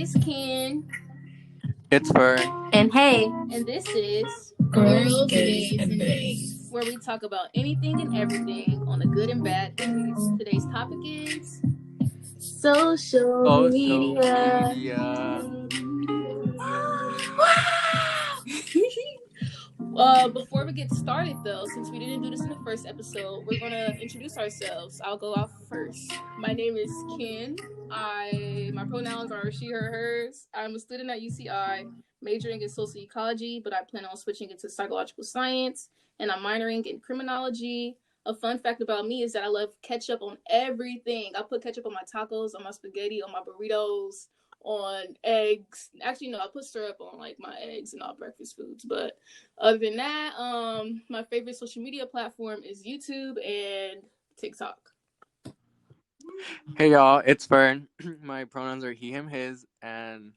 It's Ken. It's Fern. And hey. And this is Girls, Gays, and Bays, where we talk about anything and everything on the good and bad days. Today's topic is social media. Before we get started, though, since we didn't do this in the first episode, we're going to introduce ourselves. I'll go off first. My name is Ken. My pronouns are she, her, hers. I'm a student at UCI, majoring in social ecology, but I plan on switching into psychological science, and I'm minoring in criminology. A fun fact about me is that I love ketchup on everything. I put ketchup on my tacos, on my spaghetti, on my burritos, on eggs. Actually, no, I put syrup on like my eggs and all breakfast foods. But other than that, my favorite social media platform is YouTube and TikTok. Hey y'all, it's Fern. My pronouns are he, him, his, and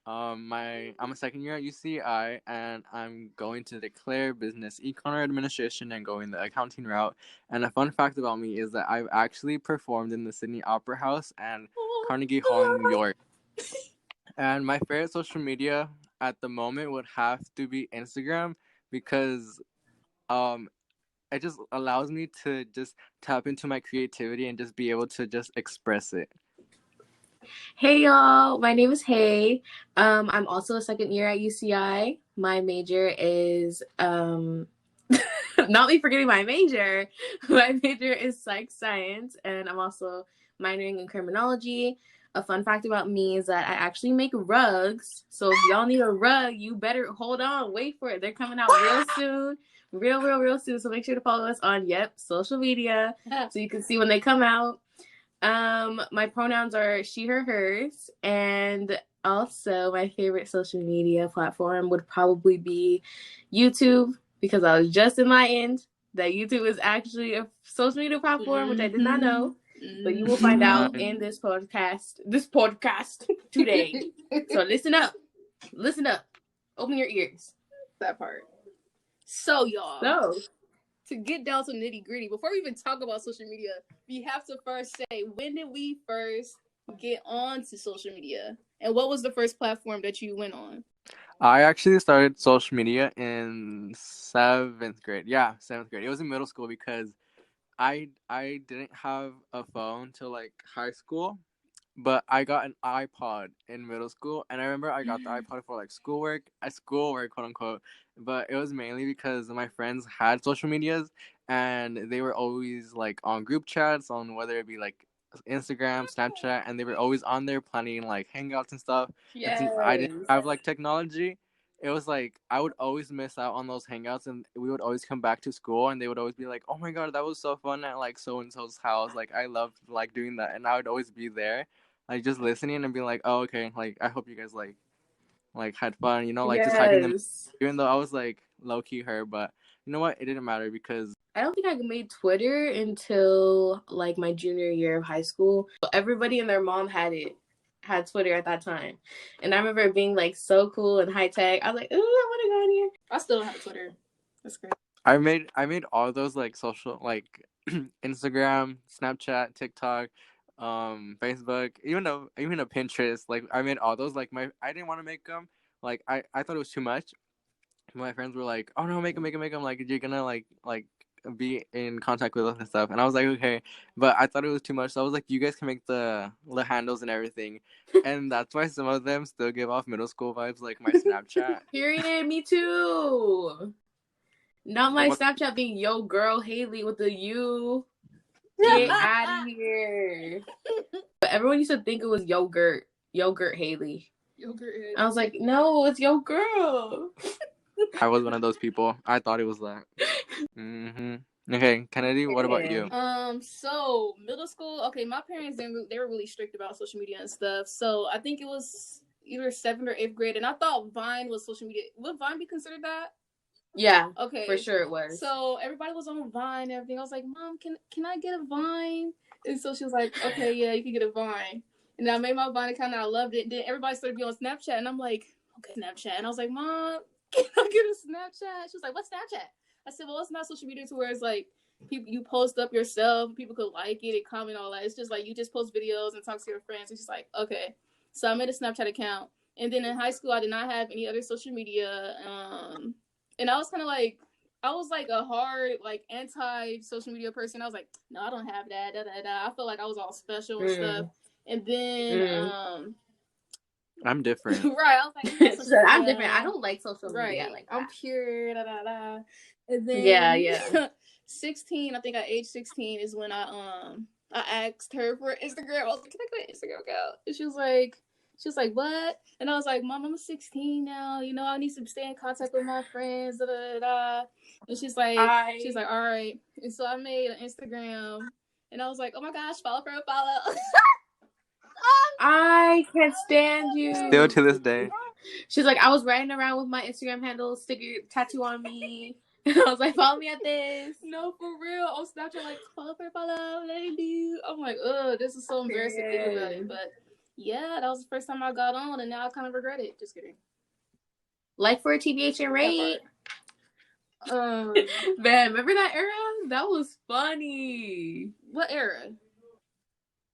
I'm a second year at UCI, and I'm going to declare business econ or administration and going the accounting route. And a fun fact about me is that I've actually performed in the Sydney Opera House and Carnegie Hall in New York. And my favorite social media at the moment would have to be Instagram because it just allows me to just tap into my creativity and just be able to just express it. Hey y'all, my name is Hey. I'm also a second year at UCI. My major is not me forgetting my major. My major is psych science, and I'm also minoring in criminology. A fun fact about me is that I actually make rugs. So if y'all need a rug, you better hold on, wait for it. They're coming out real soon. Real soon. So make sure to follow us on social media so you can see when they come out. My pronouns are she, her, hers, and also my favorite social media platform would probably be YouTube, because I was just enlightened that YouTube is actually a social media platform, which I did not know. But you will find out in this podcast today. So listen up, open your ears. That part. So y'all, to get down to nitty gritty, before we even talk about social media, we have to first say, when did we first get on to social media? And what was the first platform that you went on? I actually started social media in 7th grade. Yeah, 7th grade. It was in middle school because I didn't have a phone till like high school, but I got an iPod in middle school, and I remember I got the iPod for like schoolwork, quote unquote, but it was mainly because my friends had social medias, and they were always like on group chats, on whether it be like Instagram, Snapchat, and they were always on there planning like hangouts and stuff. Yes. And since I didn't have like technology, it was like I would always miss out on those hangouts, and we would always come back to school, and they would always be like, "Oh my god, that was so fun at like so and so's house. Like I loved like doing that," and I would always be there, like just listening and being like, "Oh okay, like I hope you guys like had fun, you know, like just hyping them." Even though I was like low key her, but you know what? It didn't matter because I don't think I made Twitter until like my junior year of high school. Everybody and their mom had Twitter at that time, and I remember it being like so cool and high tech. I was like, "Ooh, I want to go on here." I still don't have Twitter. That's great. I made all those like social like Instagram, Snapchat, TikTok, Facebook, even a Pinterest. Like I made all those. Like I didn't want to make them. Like I thought it was too much. My friends were like, "Oh no, make them. Like you're gonna like be in contact with us and stuff." And I was like, "Okay," but I thought it was too much. So I was like, "You guys can make the handles and everything," and that's why some of them still give off middle school vibes, like my Snapchat. Period. Me too. Not my Snapchat being yo girl Haley with the U. Get out of here. But everyone used to think it was yogurt Haley. I was like, no, it's yo girl. I was one of those people. I thought it was that. Okay, Kennedy, what about you? So middle school. Okay, my parents they were really strict about social media and stuff. So I think it was either 7th or 8th grade, and I thought Vine was social media. Would Vine be considered that? Yeah. Okay. For sure it was. So everybody was on Vine and everything. I was like, "Mom, can I get a Vine?" And so she was like, "Okay, yeah, you can get a Vine." And I made my Vine account and I loved it. And then everybody started being on Snapchat, and I'm like, "Okay, Snapchat." And I was like, "Mom, can I get a Snapchat?" She was like, "What's Snapchat?" I said, "Well, it's not social media to where it's like people you post up yourself, people could like it and comment all that. It's just like you just post videos and talk to your friends." And she's like, "Okay." So I made a Snapchat account. And then in high school, I did not have any other social media. And I was kind of like, I was like a hard, like anti social media person. I was like, no, I don't have that. Da, da, da. I felt like I was all special and stuff. And then, I'm different. right. I was like, so I'm different. I don't like social media right. like that. I'm pure. Da, da, da. And then, yeah. 16. I think at age 16 is when I asked her for Instagram. I was like, can I get an Instagram account? And she was like, what? And I was like, Mom, I'm 16 now. You know, I need to stay in contact with my friends. Da, da, da. And she's like, all right. And so I made an Instagram, and I was like, oh my gosh, follow. I can't stand you. Still to this day. She's like, I was riding around with my Instagram handle, sticker tattoo on me. And I was like, follow me at this. No, for real. On Snapchat, like, follow, lady. I'm like, ugh, this is so embarrassing to think about it. But yeah, that was the first time I got on, and now I kind of regret it. Just kidding. Like for a TBH and rate. Man, remember that era? That was funny. What era?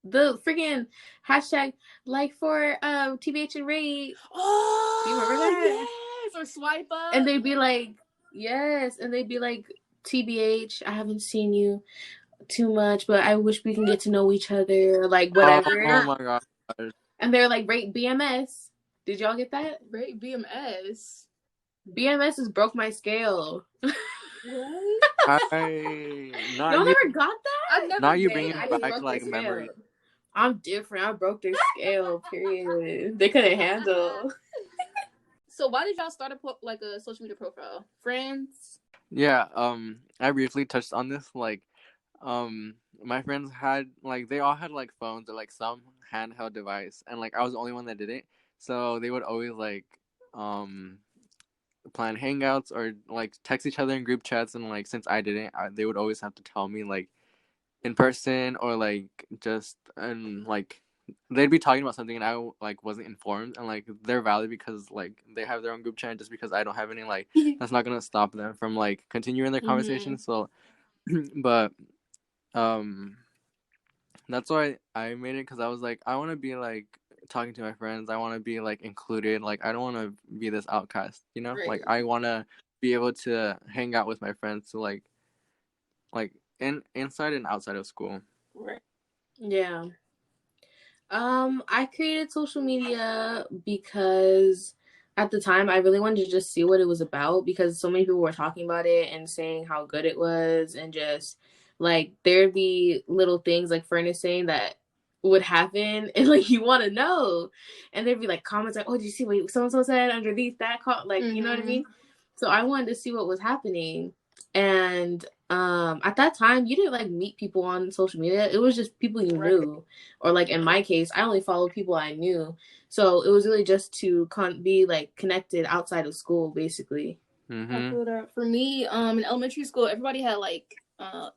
The freaking hashtag like for TBH and rate. Oh, you remember that? Yes, or swipe up. And they'd be like, yes, and they'd be like, TBH, I haven't seen you too much, but I wish we can get to know each other, like whatever. Oh my god. And they're like, rate BMS. Did y'all get that? Rate BMS. BMS is broke my scale. What? Y'all never got that? I never Now you did. bring it back like memory. I'm different. I broke their scale. Period. They couldn't handle. So why did y'all start a social media profile? Friends? Yeah. I briefly touched on this. Like, my friends had like they all had like phones or like some handheld device, and like I was the only one that did it. So they would always like plan hangouts or like text each other in group chats, and like since I didn't, they would always have to tell me like in person or like just and like they'd be talking about something and I like wasn't informed, and like they're valid because like they have their own group chat. Just because I don't have any, like that's not gonna stop them from like continuing their conversation. So but that's why I made it, because I was like, I want to be like talking to my friends. I want to be like included. Like I don't want to be this outcast, you know. Right. Like I want to be able to hang out with my friends, to like inside and outside of school. Right. Yeah. I created social media because at the time I really wanted to just see what it was about, because so many people were talking about it and saying how good it was, and just like there'd be little things like Fern saying that would happen, and like you want to know, and there'd be like comments like, oh, did you see what so and so said underneath that like you know what I mean? So I wanted to see what was happening. And at that time you didn't like meet people on social media. It was just people you knew, or like in my case I only followed people I knew. So it was really just to be like connected outside of school, basically. I feel that. For me, in elementary school, everybody had like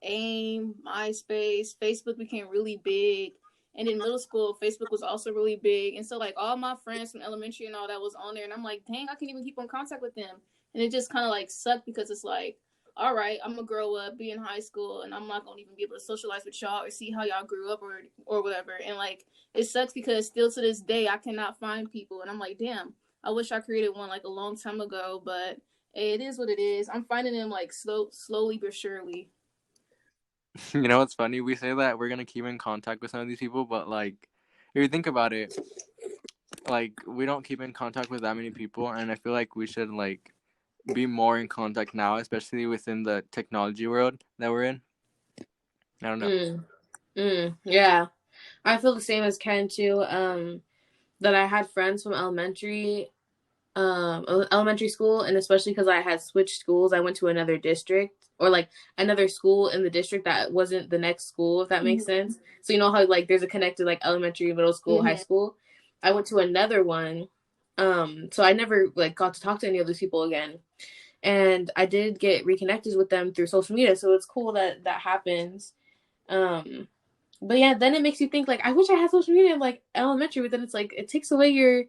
AIM, MySpace, Facebook became really big. And in middle school, Facebook was also really big. And so like all my friends from elementary and all that was on there. And I'm like, dang, I can't even keep in contact with them. And it just kind of like sucked, because it's like, all right, I'm going to grow up, be in high school, and I'm not going to even be able to socialize with y'all or see how y'all grew up or whatever. And like, it sucks because still to this day, I cannot find people. And I'm like, damn, I wish I created one like a long time ago, but it is what it is. I'm finding them like slowly but surely. You know what's funny? We say that we're gonna keep in contact with some of these people, but like, if you think about it, like we don't keep in contact with that many people, and I feel like we should like be more in contact now, especially within the technology world that we're in. I don't know. Yeah, I feel the same as Ken too. That I had friends from elementary school, and especially because I had switched schools, I went to another district, or like another school in the district that wasn't the next school, if that makes sense. So you know how like there's a connected like elementary, middle school, high school. I went to another one, so I never like got to talk to any of those people again, and I did get reconnected with them through social media. So it's cool that that happens. But yeah, then it makes you think like, I wish I had social media in like elementary, but then it's like it takes away your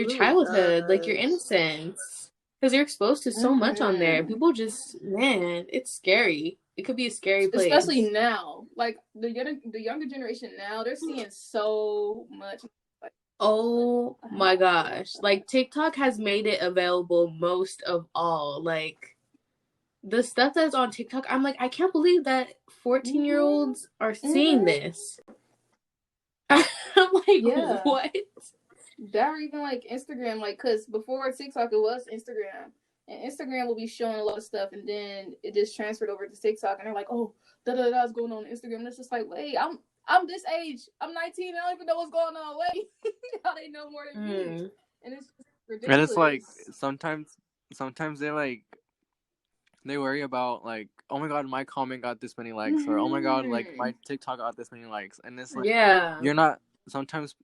childhood, like your innocence, because you're exposed to so much on there. People just, man, it's scary. It could be a scary place, especially now. Like the younger generation now, they're seeing so much. Like, Oh my gosh. Like TikTok has made it available most of all. Like the stuff that's on TikTok, I'm like, I can't believe that 14-year-olds are seeing this. I'm like, Yeah. what? That or even like Instagram, like, because before TikTok, it was Instagram. And Instagram will be showing a lot of stuff, and then it just transferred over to TikTok, and they're like, "Oh, da da da's going on Instagram." And it's just like, wait, I'm this age, I'm 19, I don't even know what's going on. Wait, how they know more than me? And it's just ridiculous. And it's like sometimes they worry about like, oh my god, my comment got this many likes, or oh my god, like my TikTok got this many likes, and it's like, yeah, you're not. Sometimes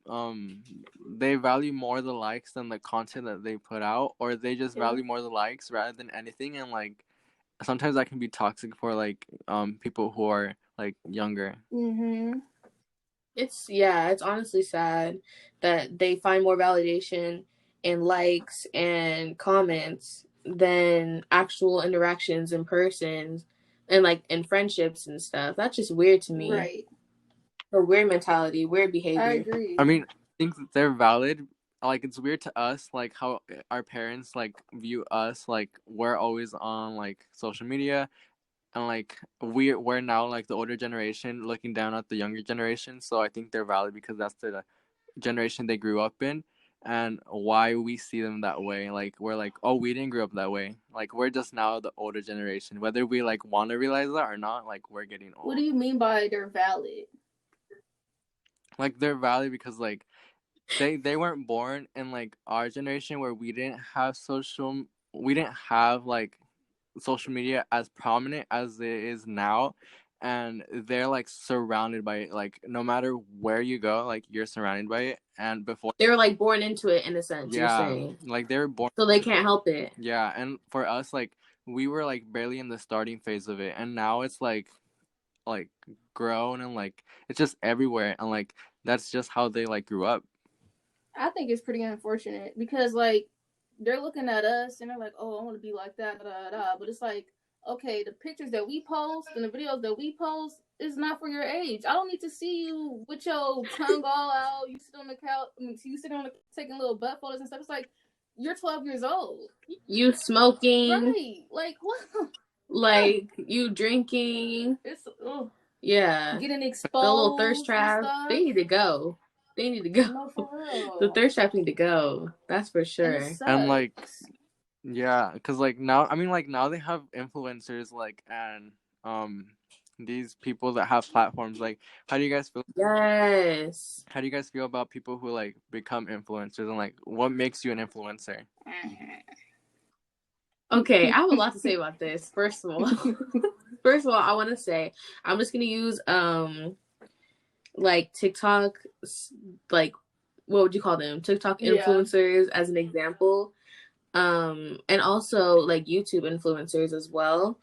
they value more the likes than the content that they put out, or they just value more the likes rather than anything, and like sometimes that can be toxic for like people who are like younger. It's honestly sad that they find more validation in likes and comments than actual interactions in person and like in friendships and stuff. That's just weird to me. Right. A weird mentality, weird behavior. I agree. I mean, I think that they're valid. Like, it's weird to us, like how our parents like view us. Like, we're always on like social media, and like we're now like the older generation looking down at the younger generation. So I think they're valid because that's the generation they grew up in, and why we see them that way. Like, we're like, oh, we didn't grow up that way. Like, we're just now the older generation, whether we like want to realize that or not. Like, we're getting old. What do you mean by they're valid? Like, they're valid because like they weren't born in like our generation where we didn't have like social media as prominent as it is now, and they're like surrounded by it. Like, no matter where you go, like you're surrounded by it. And before, they were like born into it in a sense. yeah, You're saying, like they were born, so they can't help it. Yeah, and for us, like we were like barely in the starting phase of it, and now it's like grown, and like it's just everywhere, and like that's just how they like grew up. I think it's pretty unfortunate because like they're looking at us and they're like, "Oh, I want to be like that," da, da, da. But it's like, okay, the pictures that we post and the videos that we post is not for your age. I don't need to see you with your tongue all out. You sit on the couch. You sit on the taking little butt photos and stuff. It's like you're 12 years old. You smoking, right? Like what? Like you drinking. It's yeah, getting exposed. The little thirst traps. They need to go. They need to go. No, for real. The thirst traps need to go. That's for sure. And like, yeah, because like now, I mean, like now they have influencers, like, and these people that have platforms. Like, how do you guys feel? Yes. How do you guys feel about people who like become influencers, and like what makes you an influencer? Okay, I have a lot to say about this. First of all, I want to say I'm just gonna use like TikTok, like what would you call them? TikTok influencers as an example, and also like YouTube influencers as well.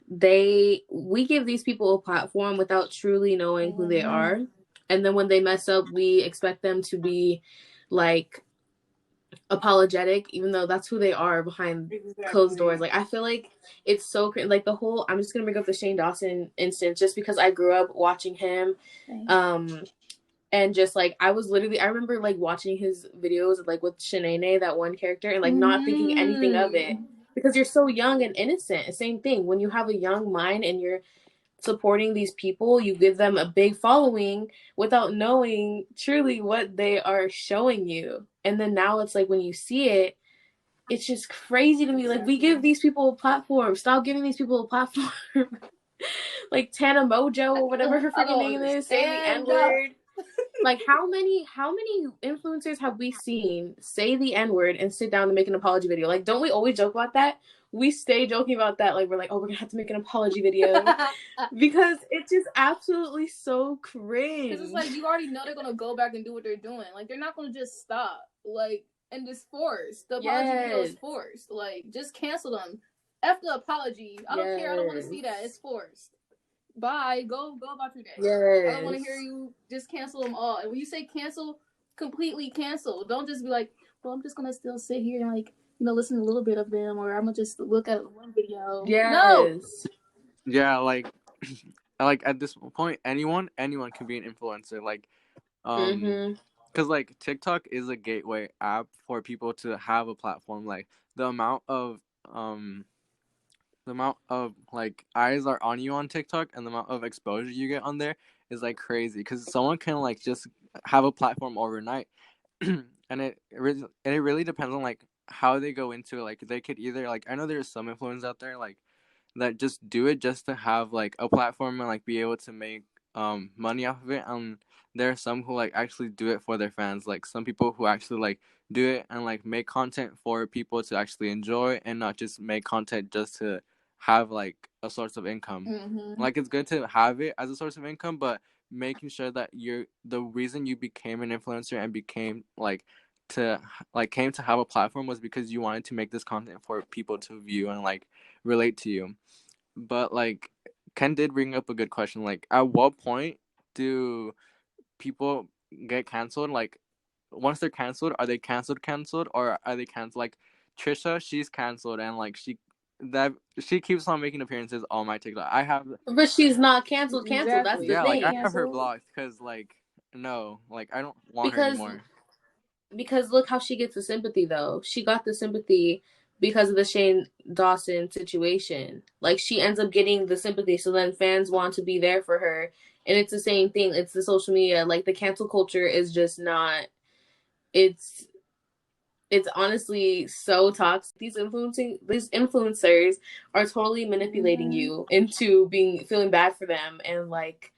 We give these people a platform without truly knowing who they are, and then when they mess up, we expect them to be like apologetic, even though that's who they are behind closed doors. Like I feel like it's so like the whole, I'm just gonna bring up the Shane Dawson instance just because I grew up watching him, and just like I remember like watching his videos like with Shanae, that one character, and like not thinking anything of it because you're so young and innocent. Same thing when you have a young mind and you're supporting these people, you give them a big following without knowing truly what they are showing you. And then now it's like when you see it, it's just crazy to me. Like, we give these people a platform. Stop giving these people a platform. Like Tana Mojo or whatever her freaking name is, saying the N-word. Like, how many influencers have we seen say the N-word and sit down and make an apology video? Like, don't we always joke about that? We stay joking about that. Like, we're like, oh, we're gonna have to make an apology video because it's just absolutely so cringe. Because it's like you already know they're gonna go back and do what they're doing. Like, they're not gonna just stop. Like, and it's forced. The apology video is forced. Like, just cancel them. F the apology. I don't care. I don't want to see that. It's forced. Bye. Go about your day. I don't want to hear you. Just cancel them all. And when you say cancel, completely cancel. Don't just be like, well, I'm just gonna still sit here and like, listen to a little bit of them, or I'm gonna just look at one video. No. Yeah, like at this point, anyone can be an influencer. Like, because like TikTok is a gateway app for people to have a platform. Like the amount of um like eyes are on you on TikTok and the amount of exposure you get on there is like crazy because someone can like just have a platform overnight. And it really depends on like how they go into it. Like they could either like, I know there's some influencers out there like that just do it just to have like a platform and like be able to make money off of it. There are some who like actually do it for their fans. Like some people who actually like do it and like make content for people to actually enjoy and not just make content just to have like a source of income. Mm-hmm. Like it's good to have it as a source of income, but making sure that the reason you became an influencer and became like to like came to have a platform was because you wanted to make this content for people to view and like relate to you. But like Ken did bring up a good question. Like at what point do people get canceled? Like once they're canceled, are they canceled or are they canceled? Like Trisha, she's canceled and like she keeps on making appearances on my TikTok. I have But she's not canceled. That's Exactly. the yeah, like thing. I have her Canceled. blocked because like no, like I don't want her Because anymore. because look how she gets the sympathy though. She got the sympathy because of the Shane Dawson situation. Like she ends up getting the sympathy, so then fans want to be there for her. And it's the same thing. It's the social media. Like the cancel culture is just not. It's honestly so toxic. These influencers are totally manipulating you into feeling bad for them and like,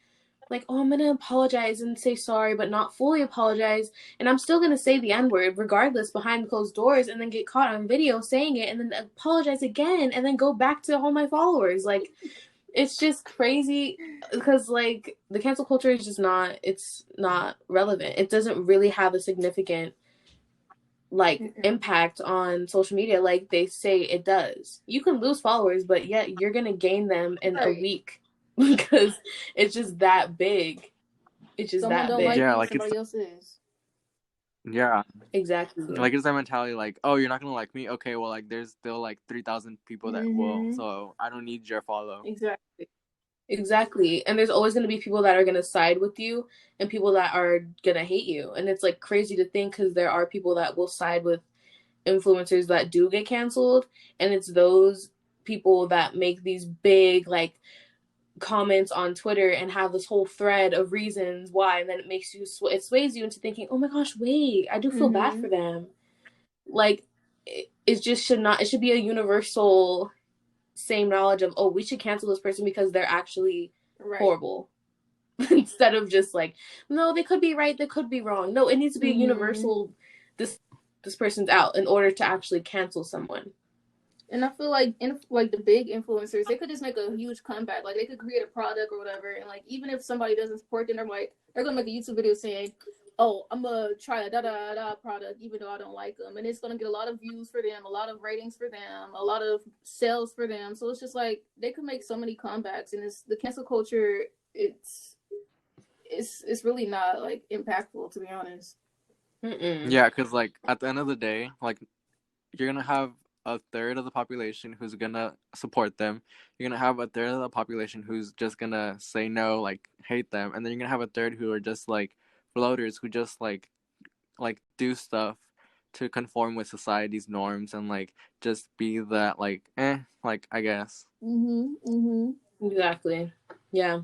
oh, I'm gonna apologize and say sorry, but not fully apologize, and I'm still gonna say the N-word regardless behind closed doors, and then get caught on video saying it, and then apologize again, and then go back to all my followers. Like, it's just crazy because like the cancel culture is just it's not relevant. It doesn't really have a significant like impact on social media like they say it does. You can lose followers, but yet you're gonna gain them in a week because it's just that big. It's just Someone that don't big. like Yeah, you, like somebody else is. yeah, Exactly. like it's that mentality. Like, oh, you're not gonna like me. Okay, well, like there's still like 3,000 people that will, so I don't need your follow. Exactly. And there's always going to be people that are going to side with you and people that are going to hate you. And it's like crazy to think because there are people that will side with influencers that do get canceled. And it's those people that make these big like comments on Twitter and have this whole thread of reasons why. And then it makes you, it sways you into thinking, oh my gosh, wait, I do feel bad for them. Like it just should not, it should be a universal same knowledge of, oh, we should cancel this person because they're actually horrible. Instead of just like, no, they could be right, they could be wrong. No, it needs to be a universal, this person's out in order to actually cancel someone. And I feel like like the big influencers, they could just make a huge comeback. Like they could create a product or whatever, and like even if somebody doesn't support them, they're gonna make a YouTube video saying, "Oh, I'm gonna try a da da da product, even though I don't like them," and it's gonna get a lot of views for them, a lot of ratings for them, a lot of sales for them. So it's just like they could make so many comebacks, and it's the cancel culture. It's really not like impactful, to be honest. Yeah, because like at the end of the day, like you're gonna have a third of the population who's gonna support them. You're gonna have a third of the population who's just gonna say no, like hate them, and then you're gonna have a third who are just like floaters who just like do stuff to conform with society's norms and like just be that like like I guess. Exactly. Yeah.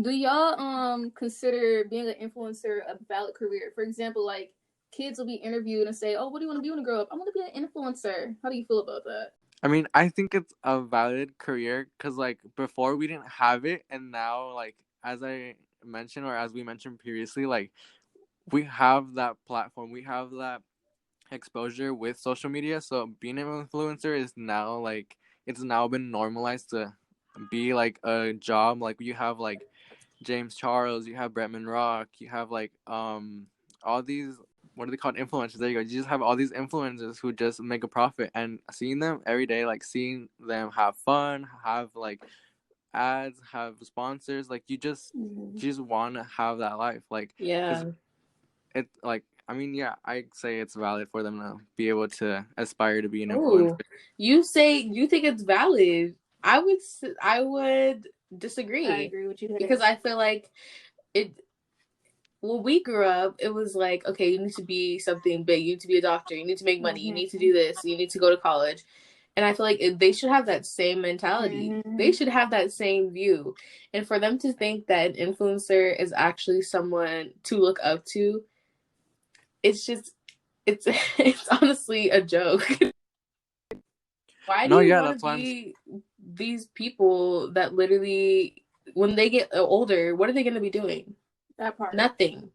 Do y'all consider being an influencer a valid career? For example, like kids will be interviewed and say, "Oh, what do you want to be when you grow up?" "I want to be an influencer." How do you feel about that? I mean, I think it's a valid career because like before we didn't have it, and now like as I mentioned or as we mentioned previously, like we have that platform, we have that exposure with social media. So being an influencer is now like it's now been normalized to be like a job. Like you have like James Charles, you have Bretman Rock, you have like all these, what are they called, influencers. There you go. You just have all these influencers who just make a profit, and seeing them every day, like seeing them have fun, have like ads, have sponsors, like you just want to have that life. Like yeah, it like I mean, yeah, I say it's valid for them to be able to aspire to be an influencer. You say you think it's valid. I would disagree. I agree with you there. Because I feel like when we grew up, it was like, okay, you need to be something big. You need to be a doctor. You need to make money. You need to do this. You need to go to college. And I feel like they should have that same mentality. They should have that same view. And for them to think that an influencer is actually someone to look up to, it's just, it's honestly a joke. Why do you want to be these people that literally, when they get older, what are they going to be doing? That part. Nothing.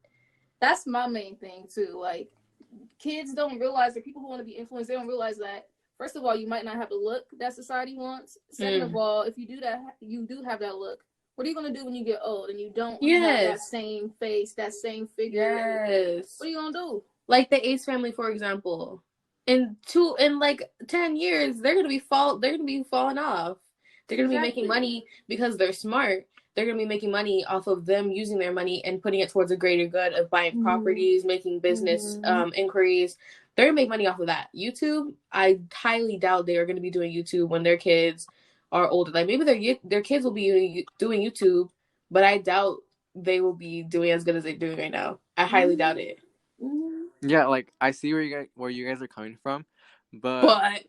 That's my main thing too. Like, kids don't realize that people who want to be influenced, they don't realize that, first of all, you might not have the look that society wants. Second of all, if you do that, you do have that look. What are you going to do when you get old and you don't have that same face, that same figure? Yes. What are you going to do? Like the Ace family, for example. In like 10 years, they're gonna be falling off. They're gonna be making money because they're smart. They're gonna be making money off of them using their money and putting it towards a greater good of buying properties, making business inquiries. They're gonna make money off of that. YouTube, I highly doubt they are gonna be doing YouTube when their kids are older. Like maybe their kids will be doing YouTube, but I doubt they will be doing as good as they're doing right now. I highly doubt it. Yeah, like I see where you guys are coming from, but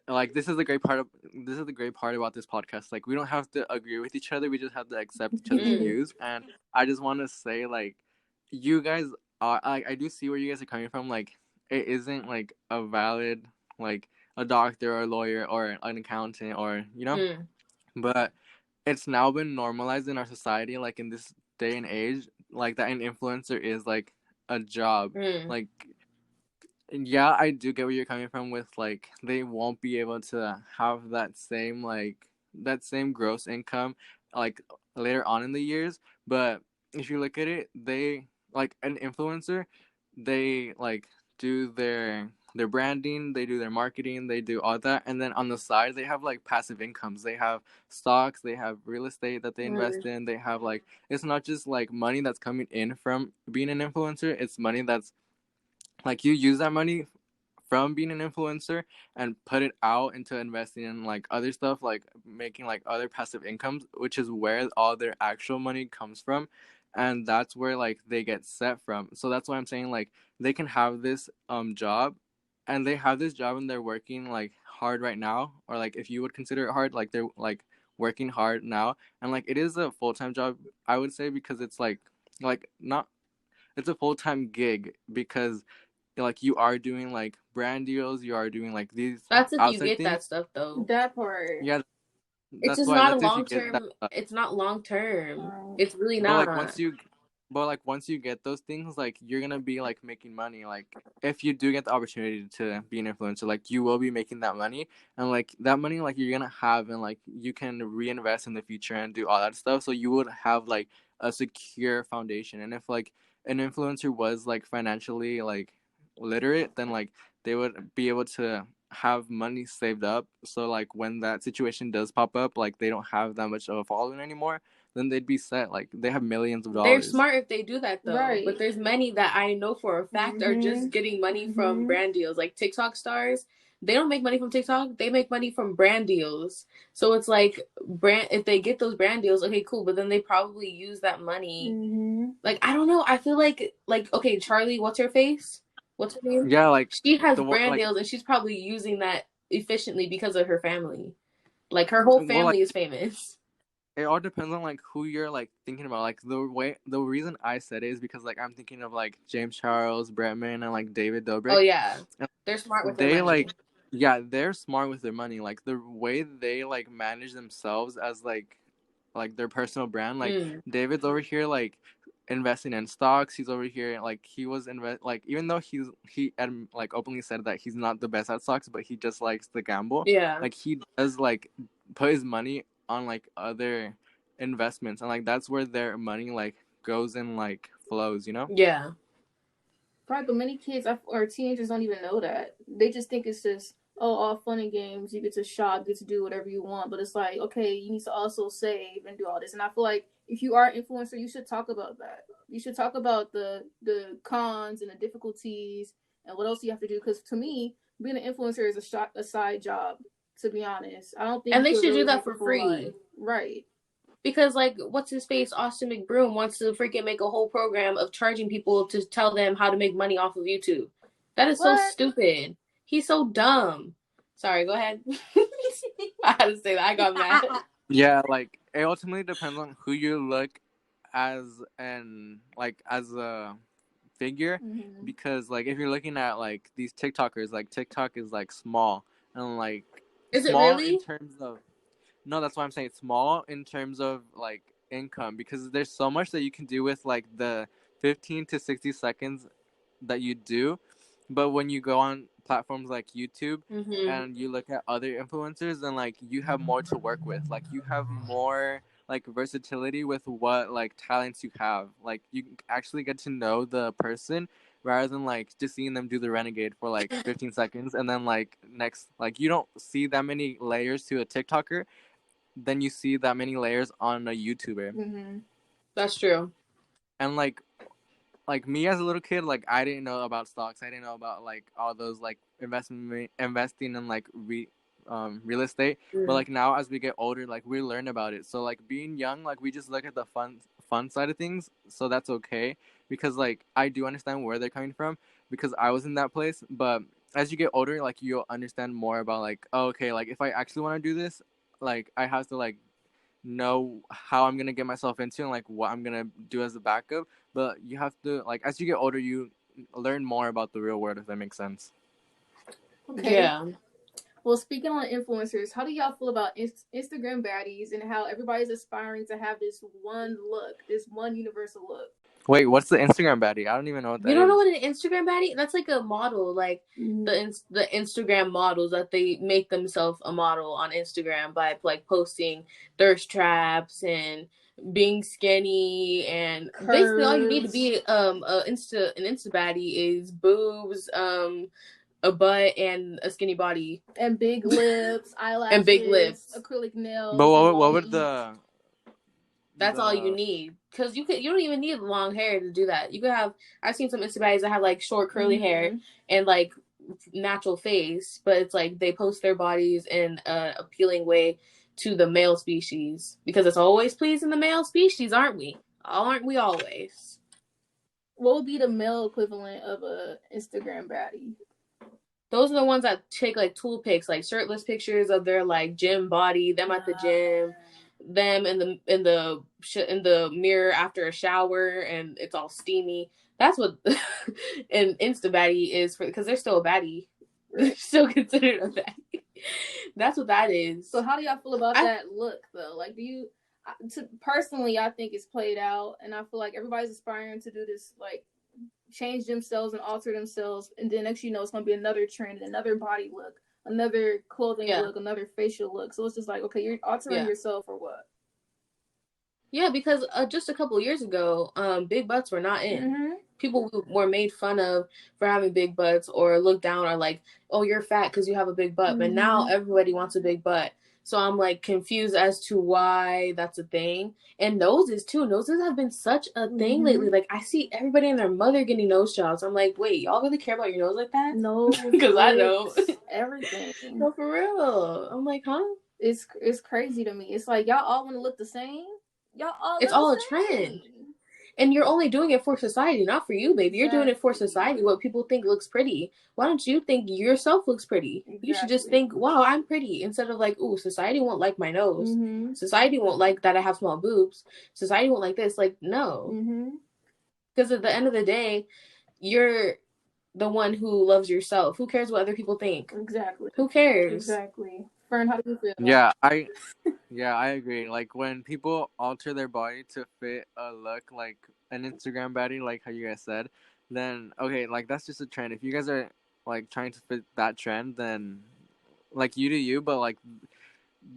like this is the great part about this podcast. Like we don't have to agree with each other. We just have to accept each other's views. And I just want to say, like, you guys are, I do see where you guys are coming from. Like it isn't like a valid, like a doctor or a lawyer or an accountant or but it's now been normalized in our society, like in this day and age, like that an influencer is like a job. Like, yeah, I do get where you're coming from with like they won't be able to have that same gross income like later on in the years. But if you look at it, they like an influencer, they like do their branding, they do their marketing, they do all that, and then on the side they have like passive incomes. They have stocks, they have real estate that they invest in. They have like, it's not just like money that's coming in from being an influencer, it's money that's like you use that money from being an influencer and put it out into investing in like other stuff, like making like other passive incomes, which is where all their actual money comes from. And that's where like they get set from. So that's why I'm saying like they can have this job, and they have this job and they're working like hard right now, or like if you would consider it hard, like they're like working hard now, and like it is a full-time job, I would say, because it's like not, it's a full-time gig because like you are doing like brand deals, you are doing like these that's if you get things. that stuff though. That part. Yeah, it's just not a long term. It's not long term. It's really not. But like once you get those things, like you're gonna be like making money. Like if you do get the opportunity to be an influencer, like you will be making that money, and like that money, like you're gonna have, and like you can reinvest in the future and do all that stuff. So you would have like a secure foundation. And if like an influencer was like financially like literate, then like they would be able to have money saved up, so like when that situation does pop up, like they don't have that much of a following anymore, then they'd be set. Like they have millions of dollars. They're smart if they do that though, right? But there's many that I know for a fact are just getting money from brand deals. Like TikTok stars, they don't make money from TikTok, they make money from brand deals. So it's like if they get those brand deals, okay, cool, but then they probably use that money. Like I don't know, I feel like okay, Charlie, what's her face? What's her name? Yeah, like she has brand deals, and she's probably using that efficiently because of her family. Like her whole family is famous. It all depends on like who you're like thinking about. Like the reason I said it is because like I'm thinking of like James Charles, Bretman, and like David Dobrik. Oh yeah, they're smart with their money. They're smart with their money. Like the way they like manage themselves as like their personal brand. Like David's over here like investing in stocks. He's over here like he was like, even though he like openly said that he's not the best at stocks, but he just likes to gamble. Yeah, like he does like put his money on like other investments, and like that's where their money like goes and like flows, Yeah, right. But many kids or teenagers don't even know that. They just think it's just all fun and games. You get to shop, get to do whatever you want. But it's like, okay, you need to also save and do all this. And I feel like if you are an influencer, you should talk about that. You should talk about the cons and the difficulties and what else you have to do. Because to me, being an influencer is a side job, to be honest. I don't think. And they should do that for free. Right. Because, like, what's his face? Austin McBroom wants to freaking make a whole program of charging people to tell them how to make money off of YouTube. That is so stupid. He's so dumb. Sorry, go ahead. I had to say that. I got mad. Yeah, like it ultimately depends on who you look as as a figure, because like if you're looking at like these TikTokers, like TikTok is like small and like is small it really? in terms of no, that's why I'm saying small in terms of like income, because there's so much that you can do with like the 15 to 60 seconds that you do. But when you go on platforms like YouTube and you look at other influencers, then like you have more to work with. Like you have more like versatility with what like talents you have. Like you actually get to know the person rather than like just seeing them do the renegade for like 15 seconds and then like next, like you don't see that many layers to a TikToker than you see that many layers on a YouTuber. That's true. And like me as a little kid, like I didn't know about stocks. I didn't know about like all those like investing in like real estate. But like now as we get older, like we learn about it. So like being young, like we just look at the fun side of things. So that's okay, because like I do understand where they're coming from because I was in that place. But as you get older, like you'll understand more about like, oh, okay, like if I actually want to do this, like I have to like know how I'm gonna get myself into and like what I'm gonna do as a backup. But you have to like as you get older, you learn more about the real world, if that makes sense. Okay. Yeah. Well, speaking on influencers, how do y'all feel about Instagram baddies and how everybody's aspiring to have this one look, this one universal look? Wait, what's the Instagram baddie? I don't even know what that is. You don't know what an Instagram baddie? That's like a model, like the Instagram models that they make themselves a model on Instagram by like posting thirst traps and being skinny, and curves. Basically all you need to be an Insta baddie is boobs, a butt and a skinny body and big lips, eyelashes, and big lips, acrylic nails. But what would the That's all you need, because you don't even need long hair to do that. You could have, I've seen some Insta baddies that have like short curly hair and like natural face, but it's like they post their bodies in an appealing way to the male species, because it's always pleasing the male species, aren't we? Aren't we always? What would be the male equivalent of a Instagram baddie? Those are the ones that take like tool pics, like shirtless pictures of their like gym body, them at the gym, them in the mirror after a shower, and it's all steamy. That's what an Insta baddie is, for, because they're still a baddie. They're still considered a baddie. That's what that is. So how do y'all feel about that look though? Like, do you personally, I think it's played out, and I feel like everybody's aspiring to do this, like change themselves and alter themselves, and then next you know it's gonna be another trend, another body look, another clothing look, another facial look. So it's just like, okay, you're altering yourself for what? Yeah, because just a couple of years ago, big butts were not in. People were made fun of for having big butts, or looked down, or like, oh, you're fat because you have a big butt. But now everybody wants a big butt. So I'm like confused as to why that's a thing. And noses too. Noses have been such a thing lately. Like I see everybody and their mother getting nose jobs. I'm like, wait, y'all really care about your nose like that? No, because I don't. Everything. No, for real. I'm like, huh? It's crazy to me. It's like y'all all want to look the same. Y'all all. It's all a trend. And you're only doing it for society, not for you, baby. You're doing it for society, what people think looks pretty. Why don't you think yourself looks pretty? You should just think, wow, I'm pretty, instead of like, ooh, society won't like my nose. Society won't like that I have small boobs. Society won't like this. Like, no. Because at the end of the day, you're the one who loves yourself. Who cares what other people think? Exactly. Who cares? Exactly. Fern, how do you feel? Yeah, I agree. Like when people alter their body to fit a look, like an Instagram baddie, like how you guys said, then okay, like that's just a trend. If you guys are like trying to fit that trend, then like you do you. But like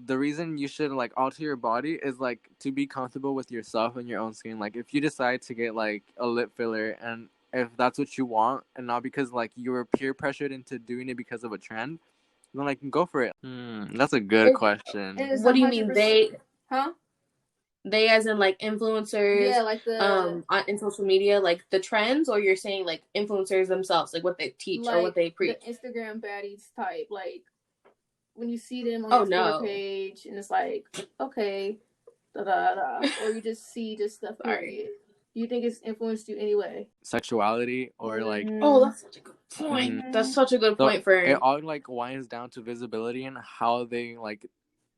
the reason you should like alter your body is like to be comfortable with yourself and your own skin. Like if you decide to get like a lip filler, and if that's what you want, and not because like you were peer pressured into doing it because of a trend, then like go for it. That's a good question. What do you mean they? Huh? They as in like influencers, yeah, like the in social media, like the trends, or you're saying like influencers themselves, like what they teach like or what they preach? The Instagram baddies type, like when you see them on your page, and it's like, okay, da da da, or you just see just stuff. Sorry. Period. Do you think it's influenced you anyway? Sexuality or like Oh, that's such a good point. Mhm. That's such a good so point for it all like winds down to visibility and how they like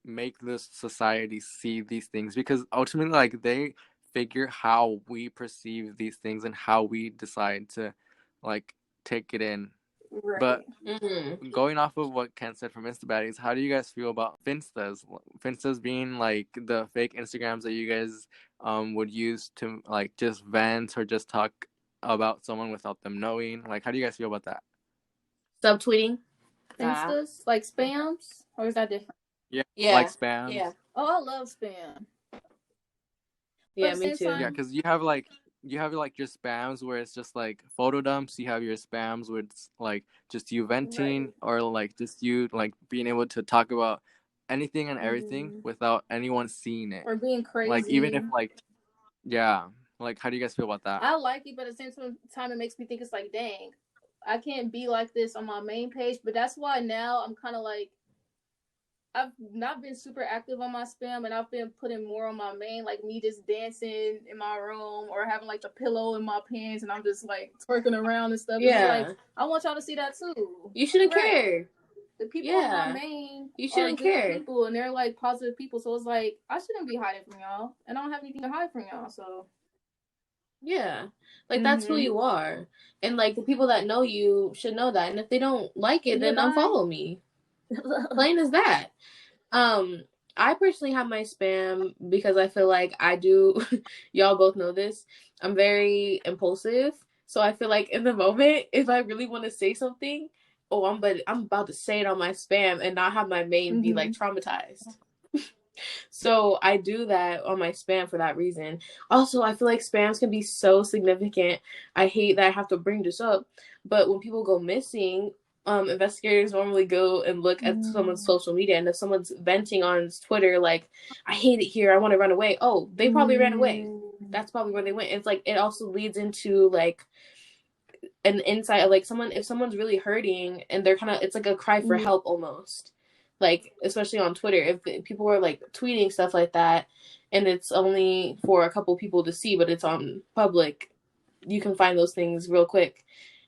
make this society see these things, because ultimately like they figure how we perceive these things and how we decide to like take it in. Right. But Mhm. going off of what Ken said from Insta Baddies, how do you guys feel about Finstas? Finstas being like the fake Instagrams that you guys would use to like just vent or just talk about someone without them knowing. Like, how do you guys feel about that? Subtweeting. Instas, like spams, or is that different? Yeah. Like spams. Yeah. Oh, I love spam. Yeah, But me since too. I'm- Yeah, because you have like your spams where it's just like photo dumps. You have your spams where it's like just you venting, or like just you like being able to talk about anything and everything without anyone seeing it. or being crazy. Like even if like, yeah, like how do you guys feel about that? I like it, but at the same time, it makes me think it's like, dang, I can't be like this on my main page. But that's why now I'm kind of like, I've not been super active on my spam, and I've been putting more on my main, like me just dancing in my room or having like the pillow in my pants, and I'm just like twerking around and stuff. Yeah. It's like, I want y'all to see that too. You shouldn't care. The people on my main, you shouldn't care. People, and they're like positive people, so it's like I shouldn't be hiding from y'all, and I don't have anything to hide from y'all. So yeah, like that's who you are, and like the people that know you should know that, and if they don't like it, then unfollow me. Plain as that. I personally have my spam because I feel like I do. Y'all both know this. I'm very impulsive, so I feel like in the moment, if I really want to say something, I'm about to say it on my spam and not have my main be like traumatized. So I do that on my spam for that reason. Also, I feel like spams can be so significant. I hate that I have to bring this up, but when people go missing, investigators normally go and look at someone's social media, and if someone's venting on Twitter like, I hate it here, I want to run away, oh, they probably ran away. That's probably where they went. It's like it also leads into like an insight of like if someone's really hurting and they're kind of, it's like a cry for help almost, like especially on Twitter, if people are like tweeting stuff like that and it's only for a couple people to see but it's on public, you can find those things real quick.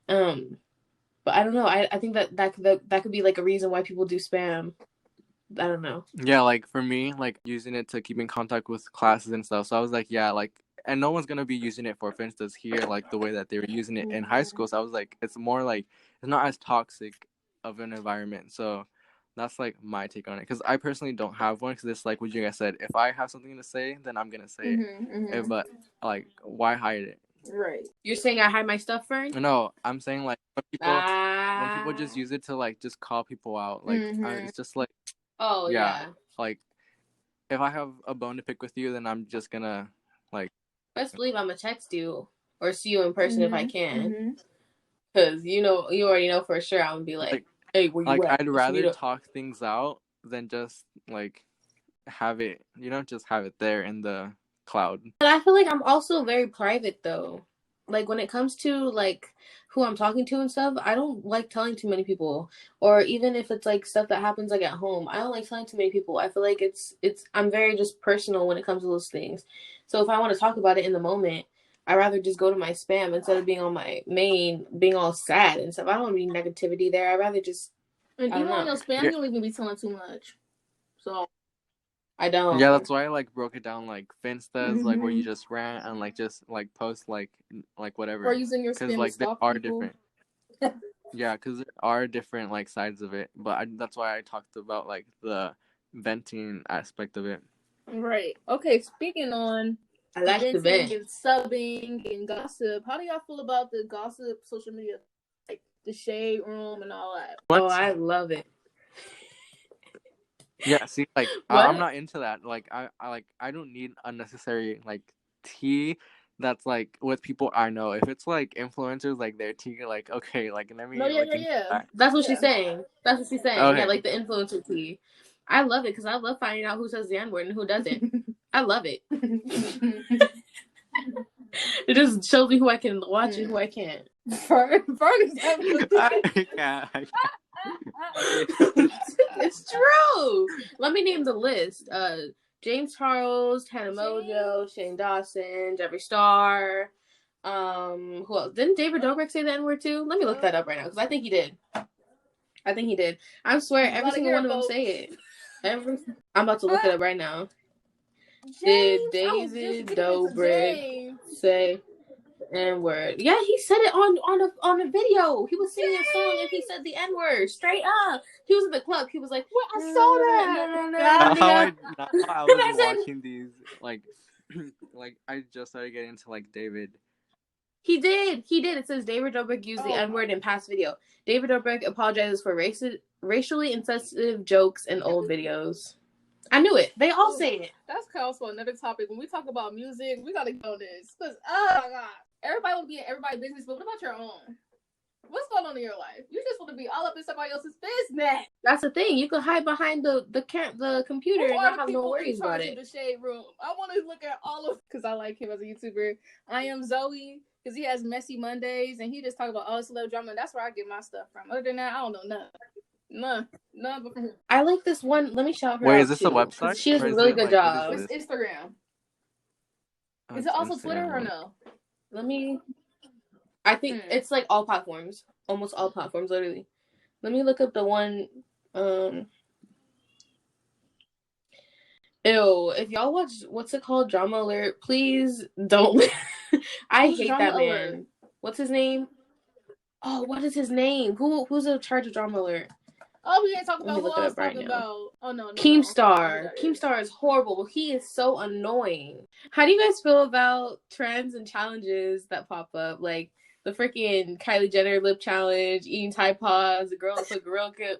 But I don't know. I think that could be like a reason why people do spam. I don't know. Yeah, like for me, like using it to keep in contact with classes and stuff. So I was like, yeah, like, and no one's gonna be using it for Finstas here like the way that they were using it in high school. So I was like, it's more like it's not as toxic of an environment. So that's like my take on it, because I personally don't have one, because it's like what you guys said. If I have something to say, then I'm gonna say it. But like, why hide it? Right. You're saying I hide my stuff, Fern? No, I'm saying like when people just use it to like just call people out, like it's just like, oh yeah, like if I have a bone to pick with you, then I'm just gonna like. Best believe I'm gonna text you or see you in person if I can, because you already know for sure I'm gonna be like, hey, where you at? I'd rather talk things out than just like have it, just have it there in the cloud. But I feel like I'm also very private though. Like when it comes to like who I'm talking to and stuff, I don't like telling too many people. Or even if it's like stuff that happens like at home, I don't like telling too many people. I feel like I'm very just personal when it comes to those things. So if I want to talk about it in the moment, I'd rather just go to my spam instead of being on my main, being all sad and stuff. I don't need negativity there. I'd rather just. And even on your spam, you don't even be telling too much. So. I don't. Yeah, that's why I like broke it down like Finstas, like where you just rant and like just like post like whatever. Or using your spam, because like there are people. different. Yeah, because there are different like sides of it, but that's why I talked about like the venting aspect of it. Right. Okay. Speaking on I like the vent and subbing and gossip, how do y'all feel about the gossip social media, like the shade room and all that? What? Oh, I love it. Yeah, see, like I'm not into that. Like I don't need unnecessary like tea that's like with people I know. If it's like influencers, like their tea, like okay, like let me. Yeah. That's what she's saying. That's what she's saying. Okay. Yeah, like the influencer tea. I love it because I love finding out who says the N-word and who doesn't. I love it. It just shows me who I can watch and who I can't. It's true. Let me name the list. James Charles, Tana Mojo, Shane Dawson, Jeffree Star. Who else? Didn't David Dobrik say the N-word too? Let me look that up right now because I think he did. I swear every single one of them say it. I'm about to look it up right now. Did David Dobrik say N-word? Yeah, he said it on a video. He was singing a song and he said the N-word straight up. He was in the club. He was like, "What? I saw that." Now I was watching these like I just started getting into like David. He did. It says David Dobrik used the N-word in past video. David Dobrik apologizes for racially insensitive jokes in old videos. I knew it. They all say it. That's calls for another topic. When we talk about music, we gotta go on this. Because, oh my God. Everybody want to be in everybody's business, but what about your own? What's going on in your life? You just want to be all up in somebody else's business. That's the thing. You can hide behind the computer and not have no worries about it. The shade room. I want to look at all of, because I like him as a YouTuber. I am Zoe, because he has Messy Mondays, and he just talk about all this little drama, and that's where I get my stuff from. Other than that, I don't know nothing. None. I like this one. Let me shout her out. Wait, is this a website? She does a really good job. It's Instagram. Is it also Twitter or no? I think it's like all platforms. Almost all platforms, literally. Let me look up the one. If y'all watch, what's it called? Drama Alert. Please don't. I hate that man. Alert? What's his name? Oh, what is his name? Who's in charge of Drama Alert? Oh, we ain't talking about who I was talking about. Oh, no. Keemstar. Keemstar is horrible. He is so annoying. How do you guys feel about trends and challenges that pop up? Like the freaking Kylie Jenner lip challenge, eating Tide Pods, the girl that put Gorilla put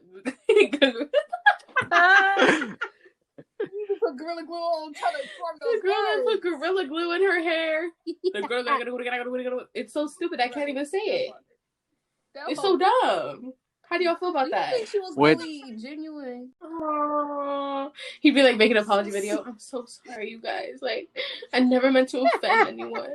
Gorilla Glue on, trying to form those the girl that put Gorilla Glue in her hair. The girl it's so stupid. I can't even say it. It's so dumb. How do y'all feel about that? I think she was really genuine. Oh, he'd be like making an apology video. I'm so sorry, you guys. Like, I never meant to offend anyone.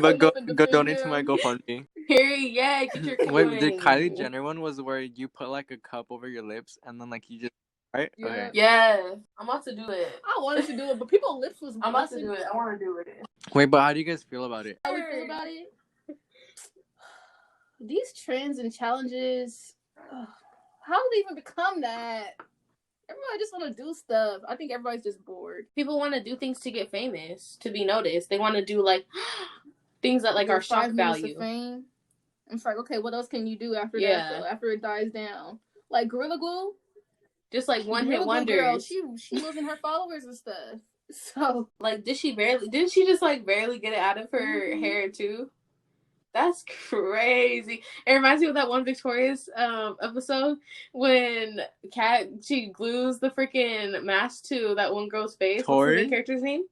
But go donate to my GoFundMe. Yeah, get your coin. Wait, the Kylie Jenner one was where you put like a cup over your lips and then like you just right? Yeah. Okay. Yeah, I'm about to do it. I wanted to do it, but people's lips was. I'm about to do it. I want to do it. Wait, but how do you guys feel about it? How we feel about it? These trends and challenges, how did they even become that? Everybody just want to do stuff. I think everybody's just bored. People want to do things to get famous, to be noticed. They want to do like things that like are shock value. Fame. It's like, okay, what else can you do after that? Though? After it dies down, like Gorilla Glue, just like one hit wonders. Girl, she losing her followers and stuff. So like, didn't she just like barely get it out of her hair too? That's crazy. It reminds me of that one Victorious episode when she glues the freaking mask to that one girl's face. Tori? What's the main character's name?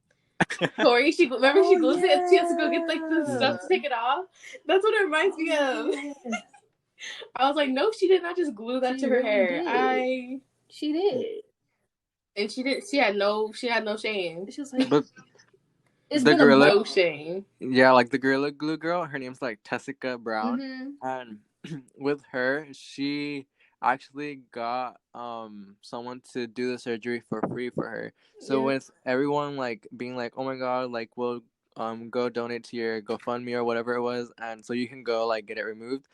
Tori. She glues it and she has to go get like the stuff to take it off. That's what it reminds me of. I was like, no, she did not just glue that to her hair. She did. And she had no shame. She was like, but it's the been Gorilla, no shame. Yeah, like the Gorilla Glue girl, her name's like Tessica Brown. Mm-hmm. And with her, she actually got someone to do the surgery for free for her. So with everyone like being like, oh my god, like we'll go donate to your GoFundMe or whatever it was, and so you can go like get it removed.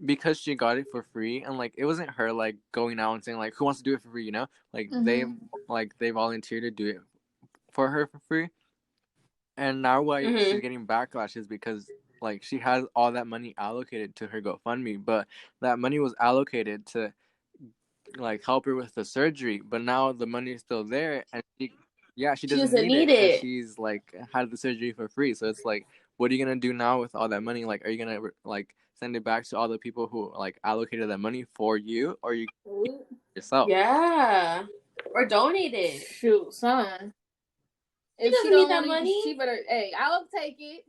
Because she got it for free, and like it wasn't her like going out and saying like who wants to do it for free, you know? Like they volunteered to do it for her for free. And now she's getting backlashes because like she has all that money allocated to her GoFundMe, but that money was allocated to like help her with the surgery, but now the money is still there and she doesn't need it. And she's like had the surgery for free. So it's like, what are you gonna do now with all that money? Like, are you gonna like send it back to all the people who like allocated that money for you, or you yourself? Yeah, or donate it. Shoot, son. If she don't need that money, she better. Hey, I'll take it.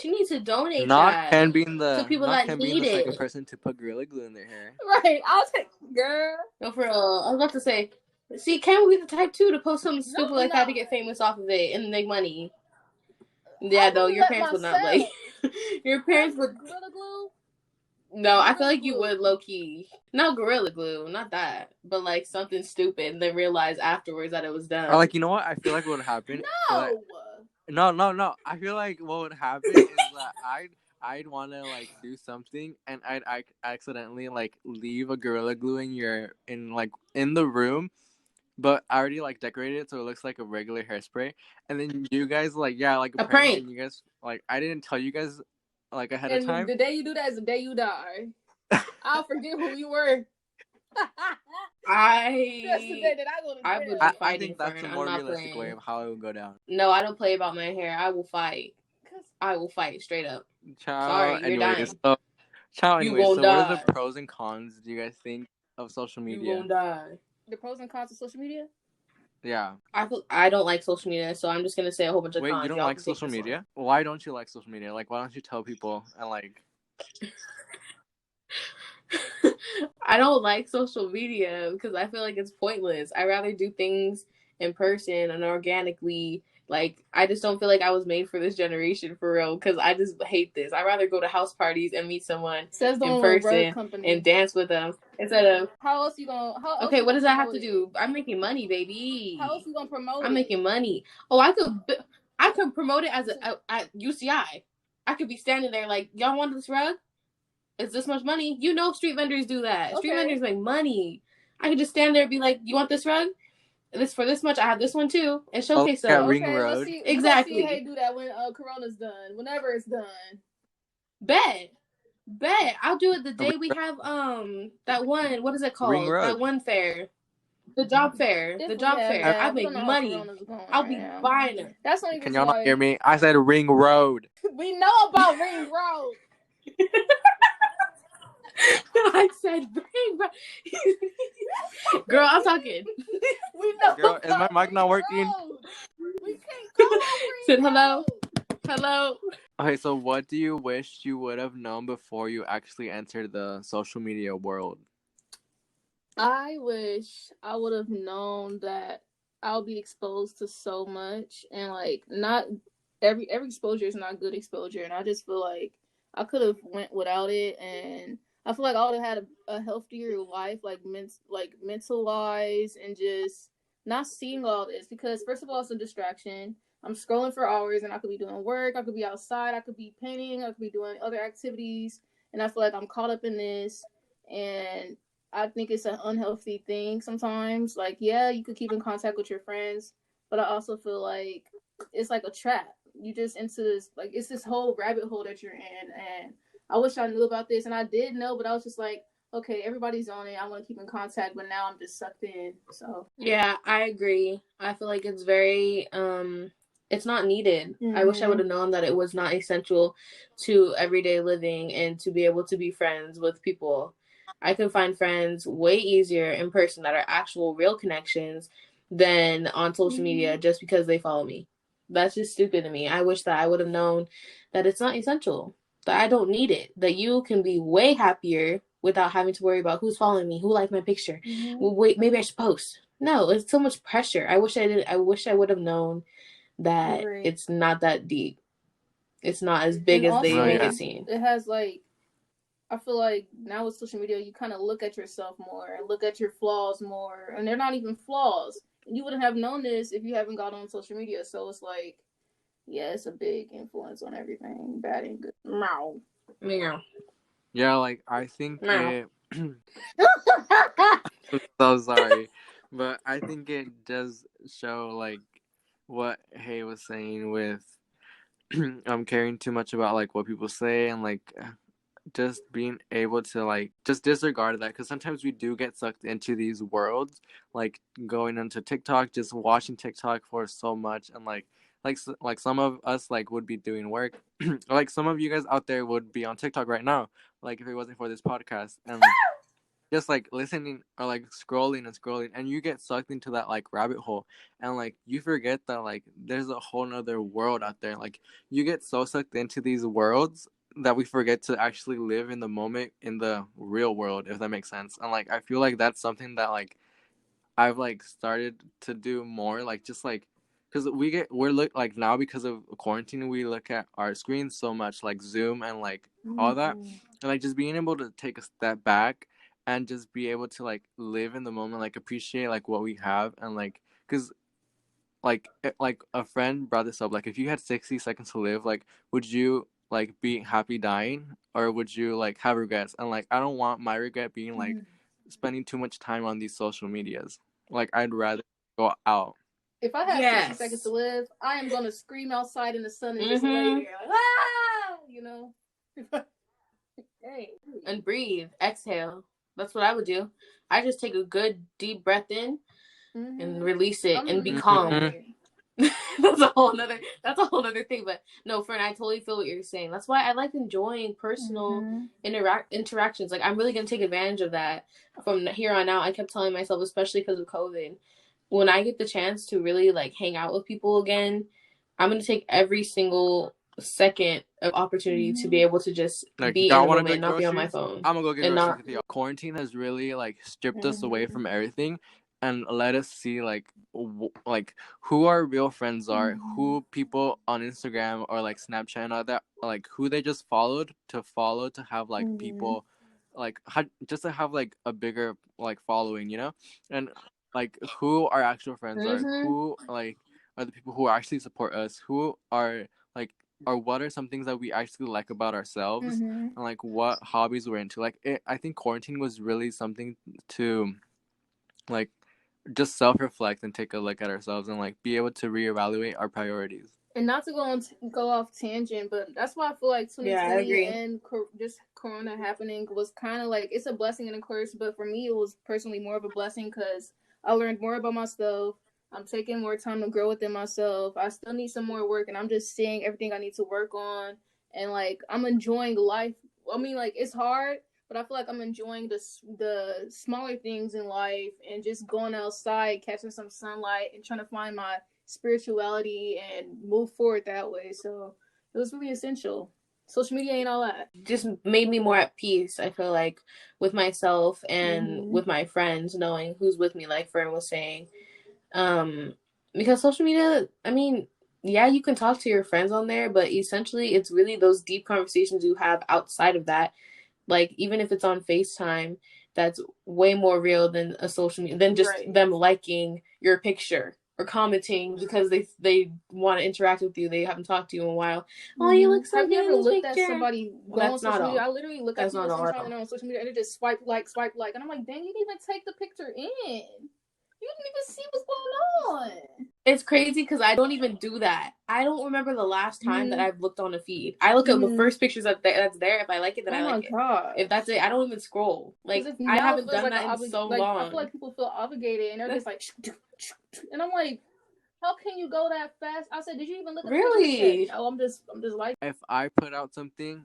She needs to donate. Not Ken being to people that need it. Second person to put Gorilla Glue in their hair. Right, I'll take girl. No, for real. I was about to say, see, Ken would be the type too to post something stupid like that to get famous off of it and make money. Yeah, though your parents would not like. Your parents would. Gorilla Glue. No, I feel Gorilla like you Glue. would low key. Not Gorilla Glue, not that. But like something stupid and then realize afterwards that it was done. Or like, you know what I feel like what would happen? Like, no. I feel like what would happen is that I'd want to like do something and I accidentally like leave a Gorilla Glue in the room, but I already like decorated it so it looks like a regular hairspray. And then you guys like like a A prank, prank. and you guys like I didn't tell you guys like ahead of And time. the day you do that is the day you die. I'll forget who you were. That's the day that I go to jail. I would be I fighting think for that's it. a I'm more not realistic way playing. of how it would go down. No, I don't play about my hair. I will fight. I will fight straight up. Sorry, you're Anyways, dying. anyways, won't so what are die. the pros and cons do you guys think of social You media? won't die. The pros and cons of social media? Yeah. I don't like social media, so I'm just gonna say a whole bunch of Wait, cons. you don't Y'all like can take social this one. media? Why don't you like social media? Like, why don't you tell people and like? I don't like social media because I feel like it's pointless. I rather do things in person and organically. Like, I just don't feel like I was made for this generation for real because I just hate this. I'd rather go to house parties and meet someone Says the in one with Rug person Company. and dance with them instead of. How else you gonna? Okay, what does that have to do? I'm making money, baby. How else you gonna promote I'm it? making money. Oh, I could promote it as at UCI. I could be standing there like, y'all want this rug? It's this much money. You know, street vendors do that. Street vendors make money. I could just stand there and be like, you want this rug? This for this much. I have this one too, and showcase them. Ring Road. Let's see, exactly. Hey, do that when Corona's done. Whenever it's done. Bet. I'll do it the day we have that one. What is it called? Ring Road. That one fair. The job fair. I make money. I'll be buying it. That's not even. Can y'all not hear me? I said Ring Road. We know about Ring Road. I said Ring Road. Girl, I'm talking. We know. Girl, is my mic not working? Road. We can't go on Ring Said Road. Hello. Okay, so what do you wish you would have known before you actually entered the social media world? I wish I would have known that I'll be exposed to so much, and like not every exposure is not good exposure, and I just feel like I could have went without it, and I feel like I would have had a healthier life, like mental wise, and just not seeing all this, because first of all, it's a distraction. I'm scrolling for hours, and I could be doing work, I could be outside, I could be painting, I could be doing other activities, and I feel like I'm caught up in this, and I think it's an unhealthy thing sometimes. Like, yeah, you could keep in contact with your friends, but I also feel like it's like a trap. You just into this, like, it's this whole rabbit hole that you're in. And I wish I knew about this, and I did know, but I was just like, okay, everybody's on it. I want to keep in contact, but now I'm just sucked in. So yeah, I agree. I feel like it's very it's not needed. Mm-hmm. I wish I would have known that it was not essential to everyday living and to be able to be friends with people. I can find friends way easier in person that are actual real connections than on social media just because they follow me. That's just stupid to me. I wish that I would have known that it's not essential, that I don't need it, that you can be way happier without having to worry about who's following me, who liked my picture. Well, wait, maybe I should post. No, it's so much pressure. I wish I would have known that it's not that deep. It's not as big as they make it seem. It has like, I feel like now with social media, you kind of look at yourself more and look at your flaws more, and they're not even flaws. You wouldn't have known this if you haven't got on social media. So it's like, yeah, it's a big influence on everything, bad and good. Meow. Yeah, like I think it. I'm so sorry, but I think it does show like what Hay was saying with caring too much about like what people say and like just being able to like just disregard that, because sometimes we do get sucked into these worlds, like going into TikTok, just watching TikTok for so much, and like some of us like would be doing work like some of you guys out there would be on TikTok right now, like if it wasn't for this podcast, and just like listening or like scrolling, and you get sucked into that like rabbit hole, and like you forget that like there's a whole nother world out there. Like you get so sucked into these worlds that we forget to actually live in the moment in the real world, if that makes sense. And like I feel like that's something that like I've like started to do more, like just like because we're like now because of quarantine we look at our screens so much, like Zoom and like all that, and like just being able to take a step back and just be able to like live in the moment, like appreciate like what we have, and like because like a friend brought this up, like if you had 60 seconds to live, like would you like be happy dying, or would you like have regrets? And like I don't want my regret being like spending too much time on these social medias. Like I'd rather go out. If I have 60 seconds to live, I am gonna scream outside in the sun and just lay there like, ah, you know. Hey. And breathe, exhale. That's what I would do. I just take a good deep breath in and release it and be calm. That's a whole nother thing. But no, friend, I totally feel what you're saying. That's why I like enjoying personal interactions. Like I'm really gonna take advantage of that from here on out. I kept telling myself, especially because of COVID, when I get the chance to really like hang out with people again, I'm gonna take every single second of opportunity to be able to just like, be in the moment and not be on my phone. I'm gonna go get groceries with you. Quarantine has really like stripped us away from everything and let us see like like who our real friends are, who people on Instagram or like Snapchat and all that, like who they just followed to have like people like just to have like a bigger like following, you know, and like who our actual friends are, who like are the people who actually support us, who are like, or what are some things that we actually like about ourselves, and like what hobbies we're into. Like I think quarantine was really something to like just self-reflect and take a look at ourselves and like be able to reevaluate our priorities. And not to go off tangent, but that's why I feel like 2020 and just Corona happening was kind of like, it's a blessing and a curse. But for me, it was personally more of a blessing because I learned more about myself. I'm taking more time to grow within myself. I still need some more work, and I'm just seeing everything I need to work on. And like I'm enjoying life. I mean, like it's hard, but I feel like I'm enjoying the smaller things in life and just going outside, catching some sunlight, and trying to find my spirituality and move forward that way. So it was really essential. Social media ain't all that. Just made me more at peace, I feel like, with myself and with my friends, knowing who's with me, like Fern was saying. Because social media, I mean, yeah, you can talk to your friends on there, but essentially it's really those deep conversations you have outside of that. Like, even if it's on FaceTime, that's way more real than a social media, than just them liking your picture or commenting because they want to interact with you. They haven't talked to you in a while. Oh, you look so good. Have you ever looked at somebody go on social media? I literally look at people sometimes and they're on social media and they just swipe like, and I'm like, dang, you didn't even take the picture in. You didn't even see what's going on. It's crazy because I don't even do that. I don't remember the last time that I've looked on a feed. I look at the first pictures that's there. If I like it, then I like it. If that's it, I don't even scroll. Like I haven't done that in so long. I feel like people feel obligated and they're just like, and I'm like, how can you go that fast? I said, did you even look at the picture? Oh, I'm just like, if I put out something,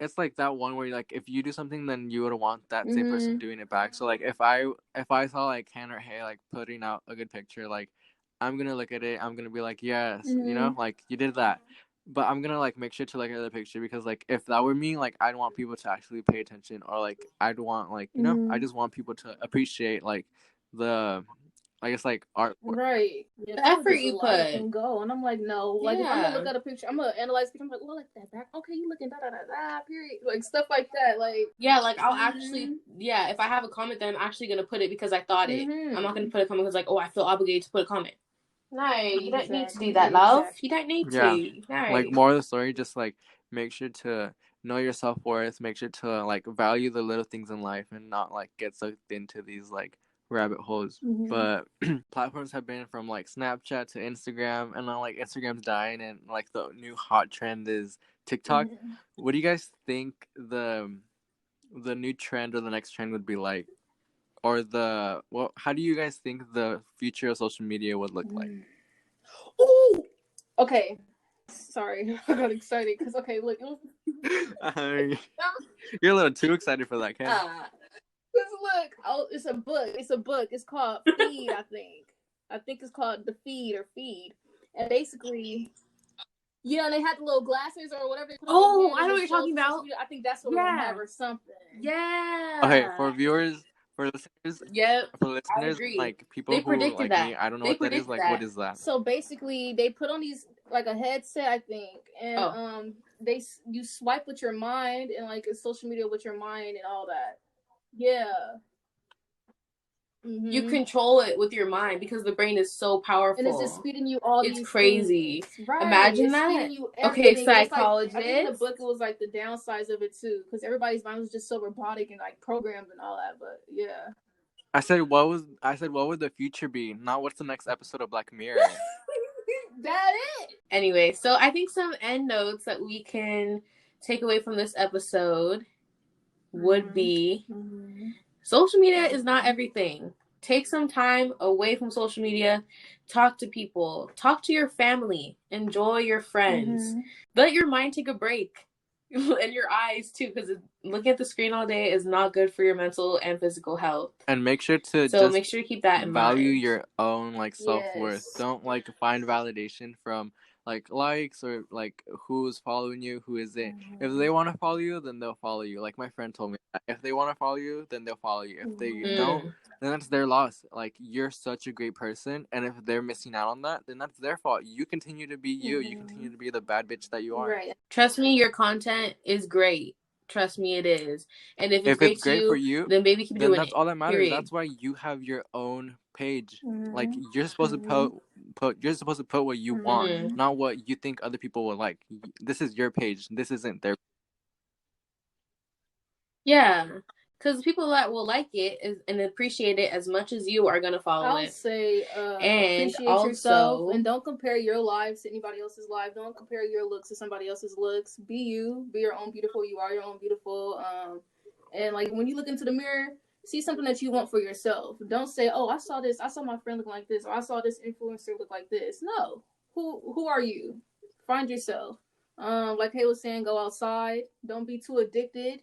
it's like that one where like if you do something, then you would want that same person doing it back. So like if I saw like Hannah or Hay like putting out a good picture, like I'm gonna look at it, I'm gonna be like, yes, you know, like you did that. But I'm gonna like make sure to look at the picture because like if that were me, like I'd want people to actually pay attention, or like I'd want like, you know, I just want people to appreciate like the, I guess like art. Right. Yeah, the effort you put. And go. And I'm like, no. Like if I'm gonna look at a picture, I'm gonna analyze the picture. I'm like, well, like that back. Okay, you looking period. Like stuff like that. Like yeah, like I'll actually if I have a comment, then I'm actually gonna put it because I thought it. I'm not gonna put a comment because like, oh, I feel obligated to put a comment. No, you don't need to do that, love. You don't need to. No. Like more of the story, just like make sure to know your self-worth, make sure to like value the little things in life and not like get sucked into these like rabbit holes. But platforms have been from like Snapchat to Instagram, and now like Instagram's dying and like the new hot trend is TikTok. What do you guys think the new trend or the next trend would be like? Or how do you guys think the future of social media would look like? Oh, okay. Sorry, I got excited because look. You're a little too excited for that, Ken. Look, it's a book. It's called Feed, I think. I think it's called The Feed or Feed. And basically, yeah, and they had the little glasses or whatever. Oh, I know what you're talking about. I think that's what we're gonna have or something. Yeah. Okay, for listeners, I agree. like people who like me, I don't know what that is. Like, what is that? So basically, they put on these like a headset, I think, and you swipe with your mind, and like it's social media with your mind and all that. Yeah. Mm-hmm. You control it with your mind because the brain is so powerful. And it's just feeding you all it's these crazy. things. Right. Imagine it's that. Feeding you okay, everything. psychologist. Like, I think in the book it was like the downsides of it too, because everybody's mind was just so robotic and like programmed and all that. But yeah. I said, what would the future be? Not what's the next episode of Black Mirror. That it. Anyway, so I think some end notes that we can take away from this episode would be social media is not everything. Take some time away from social media. Talk to people. Talk to your family. Enjoy your friends. Let your mind take a break. And your eyes too, because looking at the screen all day is not good for your mental and physical health. And make sure to keep that in value mind. your own like self-worth. Yes. Don't like find validation from like likes or like who's following you, who isn't. If they want to follow you, then they'll follow you. Like my friend told me that. If they want to follow you, then they'll follow you. If they don't, then that's their loss. Like, you're such a great person, and if they're missing out on that, then that's their fault. You continue to be you. You continue to be the bad bitch that you are. Right. Trust me, your content is great. Trust me, it is. And if it's great for you, then baby keep then doing that's it. all that matters. Period. That's why you have your own page. Like, you're supposed to put what you want, not what you think other people will like. This is your page. This isn't their. Yeah, because people that will like it and appreciate it as much as you are gonna follow it. I'll say, and appreciate also, yourself, and don't compare your lives to anybody else's life. Don't compare your looks to somebody else's looks. Be you. Be your own beautiful. You are your own beautiful. And like when you look into the mirror, see something that you want for yourself. Don't say, "Oh, I saw this. I saw my friend look like this, or I saw this influencer look like this." No. Who are you? Find yourself. Like Hay was saying, go outside. Don't be too addicted.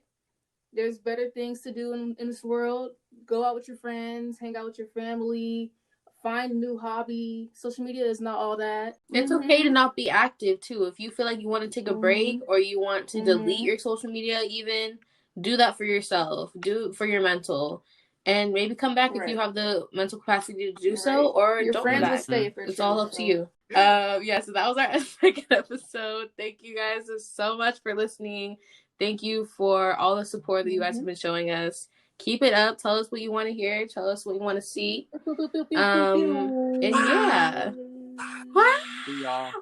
There's better things to do in this world. Go out with your friends, hang out with your family, find a new hobby. Social media is not all that. It's okay to not be active too. If you feel like you want to take a break or you want to delete your social media, even do that for yourself. Do it for your mental, and maybe come back if you have the mental capacity to do so, or your don't friends come will back. stay for It's sure, all up to you. Yeah, so that was our second episode. Thank you guys so much for listening. Thank you for all the support that you guys have been showing us. Keep it up. Tell us what you want to hear. Tell us what you want to see. And yeah. See y'all.